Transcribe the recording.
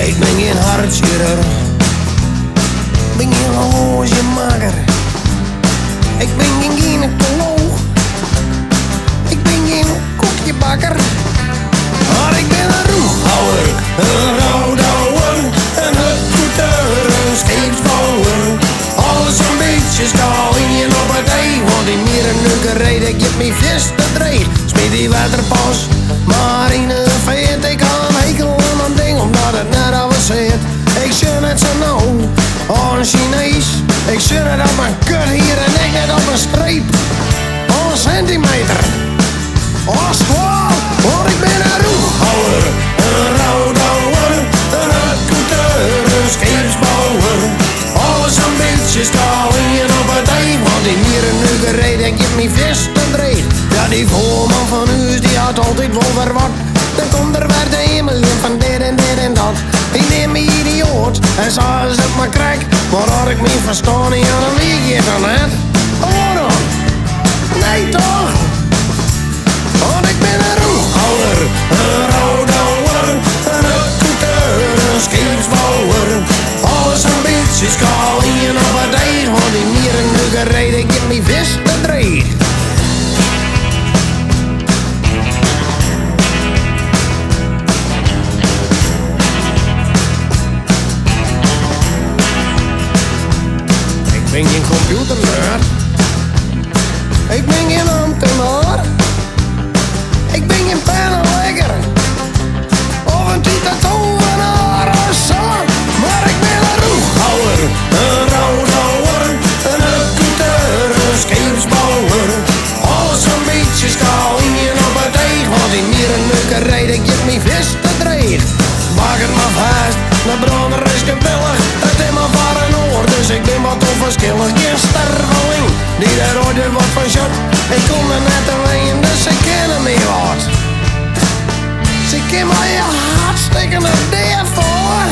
Ik ben geen hartchirurg, ben geen horlogemaker. Ik ben geen gynaecoloog, ik ben geen koekjebakker. Maar ik ben een roehouwer, een roodhouwer, een hutkoeter, een scheepsbouwer. Alles een beetje schaalingen op het ei, want in meer een nukkerij dat je me vast te dreig. Smeet die waterpas, maar in een vet, ik kan een hekel aan een ding omdat het net avanceert. Ik zit net zo nauw, oh een Chinees. Ik zit net op mijn kut hier en ik net op een streep. Oh een centimeter, oh squal, want ik ben een roehouwer, een roodhouwer, een hutkoeter, een scheepsbouwer. Alles een beetje schaalingen op het ei, want in hier een nukkerij dat je me vast te dreig. Ja, die voorman van huis die had altijd wel verwacht. Dan komt er weer de hemel in van dit en dat. Ik neem me idioot en zo is het maar krek. Maar had ik me verstaan niet aan een weekje dan net. Oh dan, nee toch. Want ik ben een roehouwer, een roodhouwer, een hutkoeter, een scheepsbouwer. Alles een beetje schaalingen op het ei, want in hier een nukkerij dat je me vast te dreig. Ik ben geen computernerd, ik ben geen ambtenaar, ik ben geen pennenlegger of een titatovenaar of zo. Maar ik ben een roehouwer, een roodhouwer, een hutkoeter, een scheepsbouwer. Alles een beetje schaalingen op het ei, want in hier een nukkerij dat je me vast te dreig. Bak het maar vast, de brander is gewillig, het is maar voor een oor, dus ik ben wat onverschillig. Geen sterveling die daar ooit wat van shot. Ik kom er net alleen, dus ze kennen me wat. Ze kennen mij hartstikke er voor.